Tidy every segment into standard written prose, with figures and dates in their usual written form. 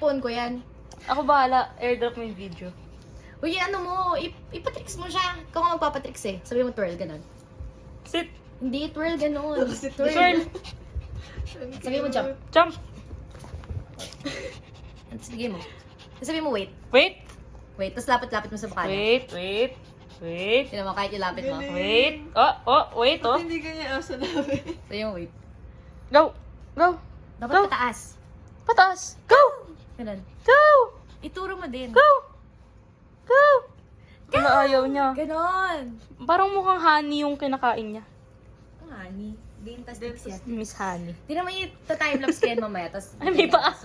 phone ko yan. Ako bahala. Airdrop mo yung video. Uy, ano mo, ipatricks mo siya. Ikaw nga magpapatricks eh. Sabi mo twirl, ganun. Sit. Hindi, twirl, ganun. Twirl. Sabi mo jump. Jump. Sige mo. Sabi mo wait. Wait. Wait, tapos lapit-lapit mo sa baka niya. Wait. Tinan mo, kahit ilapit mo. Wait. Wait, oh. Hindi ganyan ang sanabi. Sabi mo wait. Go. Dapat Go. pataas. Pataas. Go. Ganun. Go. Ituro mo din. Go. Wala, ayaw niya. Ganon. Parang mukhang honey yung kinakain niya. Ang honey. Fantastic yan. Miss Honey. Tinan mo yung time-lapse ko yan mamaya. Tas, Ay, may paa.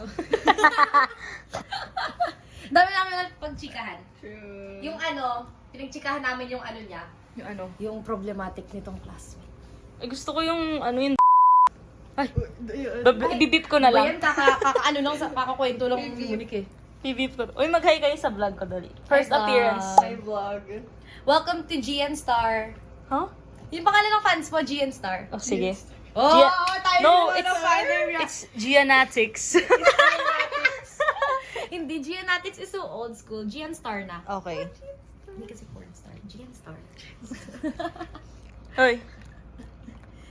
Dami namin pagchikahan. True. Yung ano, pinagchikahan namin yung ano niya. Yung ano? Yung problematic nitong classmate. Ay, gusto ko yung ano yung Ay, Ayun. bibip ko na Ba lang. yan, kakaano lang, kakakwento lang ulit eh. Bibip ko. Uy, mag-hi kayo sa vlog ko, dali. First Hi, appearance. Hi, vlog. Welcome to GN Star. Huh? Yung pangalan ng fans mo, GN Star. Oh, sige. Oh, tayo No, naman ang father niya. it's Gianatics. Hindi, Gianatics is so old school. GN Star na. Okay. Hindi kasi porn star. GN Star. Hoy.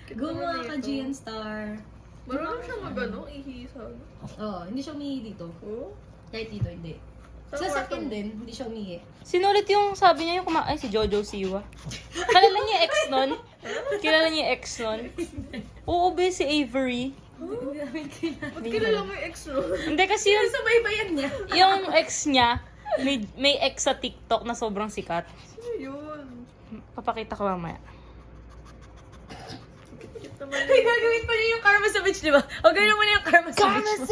Gumawa ka, GN Star. Marunong siya mag-ano, ihisag. Oo, hindi siya umihi dito. Oh? Kahit dito, hindi. Sa sakin din, hindi siya umihi. Sino ulit yung sabi niya yung ay, si Jojo Siwa. Kilala niya yung ex nun? Kilala niya yung ex nun? Oo, be, si Avery. Hindi namin kilala. Ba't kilala mo yung ex mo? Hindi kasi yung, Sa baybayan niya. yung ex niya, may ex sa TikTok na sobrang sikat. Sino yun? Papakita ko mamaya. Cute naman Ay, gagawin pa niya yung Karma sa Beach, di ba? O, gawin mo na yung Karma sa Beach.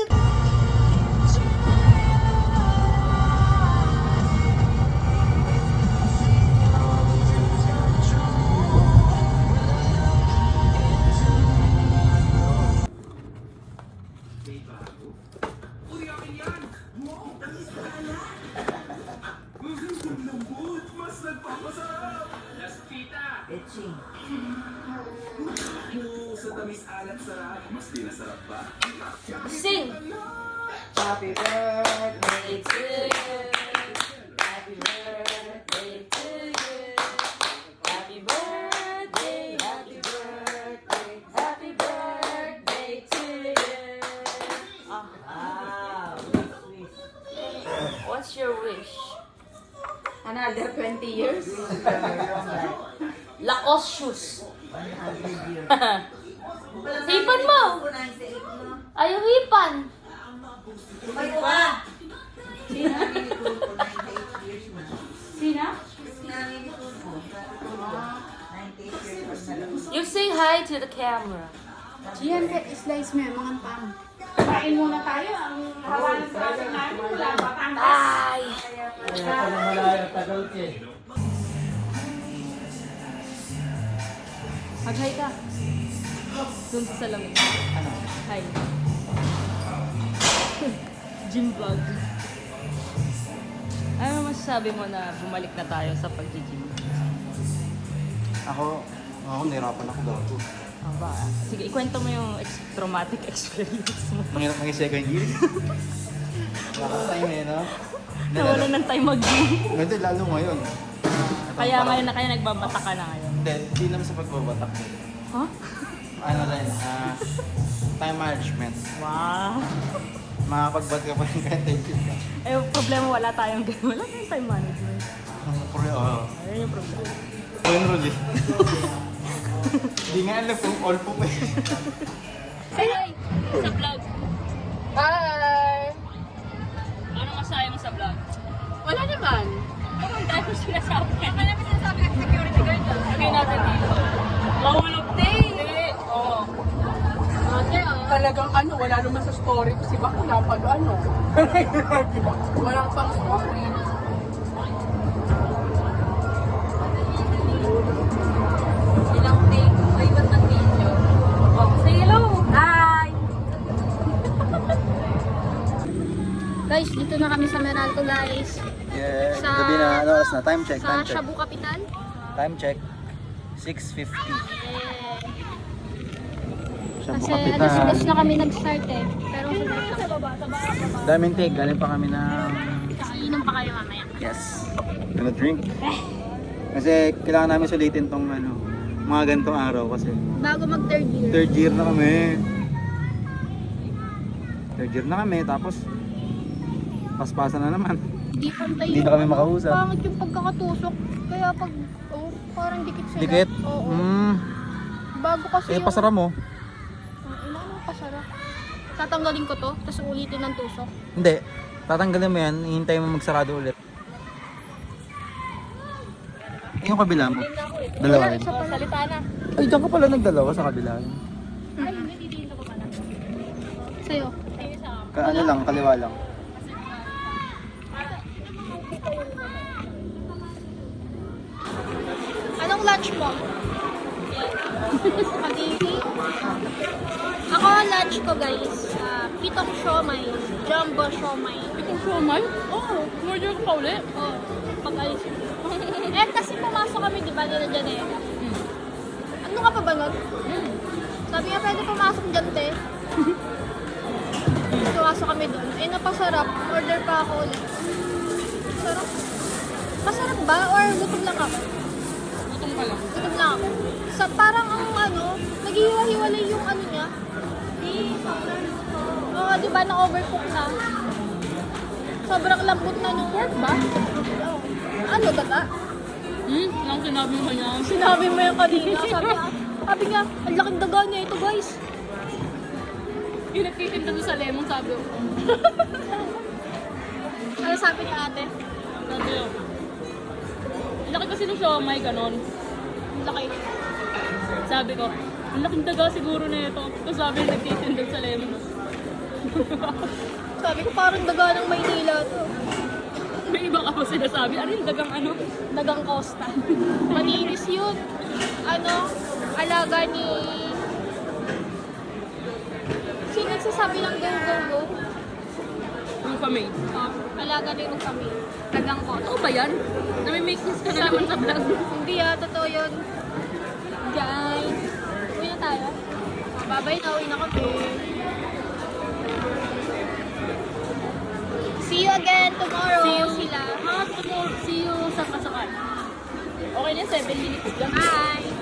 Sing! Happy birthday to you. Happy birthday to you. Happy birthday, happy birthday, happy birthday to you. What's your wish? Another 20 years? Lacoste shoes. Hipan mo! Ayaw hipan! Tumayo ka! Sina? Sina? You say hi to the camera. Yan, slice mo yung mga pam. Kain muna tayo. Ang hawa ng traffic namin. Wala pa pang Ay! Mag-hi ka. Doon sa salamin. Ano? Hi. Gym vlog. Ano masasabi mo na bumalik na tayo sa pag-gym? Ako, nahirapan ako gago. Aba, sige, ikwento mo yung traumatic experience mo. Ang hirap maging second year. Wala ka time eh, no? Nawala ng time mag-gym. Hindi, lalo ngayon. Kaya ngayon na kaya nagbabata ka na ngayon. Hindi naman sa pagbabatak. Huh? Ano rin, time management. Wow. Makakapagbat ka pa rin kahit thank you ka. Eh, problema wala tayong ganun. Wala tayong time management. Ayun yung problema. Ayun, Rudy. Hindi nga alam kung all po pa yun. Say hi! Sa vlog. Hi! Ano masaya mo sa vlog? Wala naman. Ang dami mo sinasabi. Ano namin sinasabi ng security guard? Lagay natin dito. Mahulog din! Oo. Talagang ano, wala naman sa story ko si Bakla pag ano. Walang pang story. Ilang take? May ba't ng video? Oh, say hello! Hi! Guys, dito na kami sa Meralco, guys. Yeah, Sa- gabi na, ano oras na? Time check, Sa time check. Shabu Capital. Time check. 6:50. Siya po Kasi kapitan. alas-alas na kami nag-start eh. Pero Daming tig. Galing pa kami na... iinom pa kayo mamaya. Yes. Gonna drink. Kasi kailangan namin sulitin tong ano, mga ganitong araw kasi Bago mag third year. third year na kami. Third year na kami, tapos paspasan na naman. Di pantay Hindi na kami makausap. Pangit yung pagkakatusok. Kaya pag, parang dikit sila. Dikit? Oo. Bago kasi Eh, pasara mo? Ilan ang pasara? Tatanggalin ko to, tapos ulitin ng tusok. Hindi. Tatanggalin mo yan, hihintayin mo magsarado ulit. Yung kabila mo? Dalawa rin. Salita na. Ay, diyan ka pala nagdalawa sa kabila. Ay, hindi dito ko pala. Sa'yo. Ano lang, kaliwa lang. Anong lunch mo? Spaghetti? Ako, lunch ko guys, pitong siomay, jumbo siomay. Itong siomay? Oo. Murder ko pa ulit. Oh, pag-alis. Eh, kasi pumasok kami, di ba, nila dyan eh. Ano ka pa ba nun? Sabi nga, pwede pumasok dyan, te. Pumasok kami doon. Eh, napasarap. Order pa ako ulit. Sarap. Masarap ba? Or gutom lang ako? Gutom ka lang. Gutom lang ako. Sa parang ang ano, naghiwa-hiwalay yung ano niya. Oo, di ba, na-overcook na. Sobrang lambot na nung pork ba? Oo. Ano, daga? Lang sinabi mo kanya. Sinabi mo yung kanina. Sabi nga, ang laking daga niya ito, guys. Yung nagtitinda doon sa lemon, sabi ko. Ano sabi ni ate? Sabi ko. Ang laki kasi ng siomay, ganon. Ang laki. Sabi ko, ang laking daga siguro na ito. Tapos sabi yung nagtitinda sa lemon. Sabi ko, parang daga ng Maynila to. May iba ka pa sinasabi. Ano yung dagang ano? Dagang Costa. Maninis yun. Ano, alaga ni... Sino nagsasabi ng go, go, go? Yung kami. Oh, alaga ni yung kami. Dagang Costa. Totoo ba yan? Nami-make sense ka na naman sa vlog. Hindi totoo yun. Guys, uwi na tayo. Babay na, uwi na kami. See you again tomorrow. See you. Sila. Tomorrow, see you sa kasakal. Okay na, 7 minutes lang. Bye!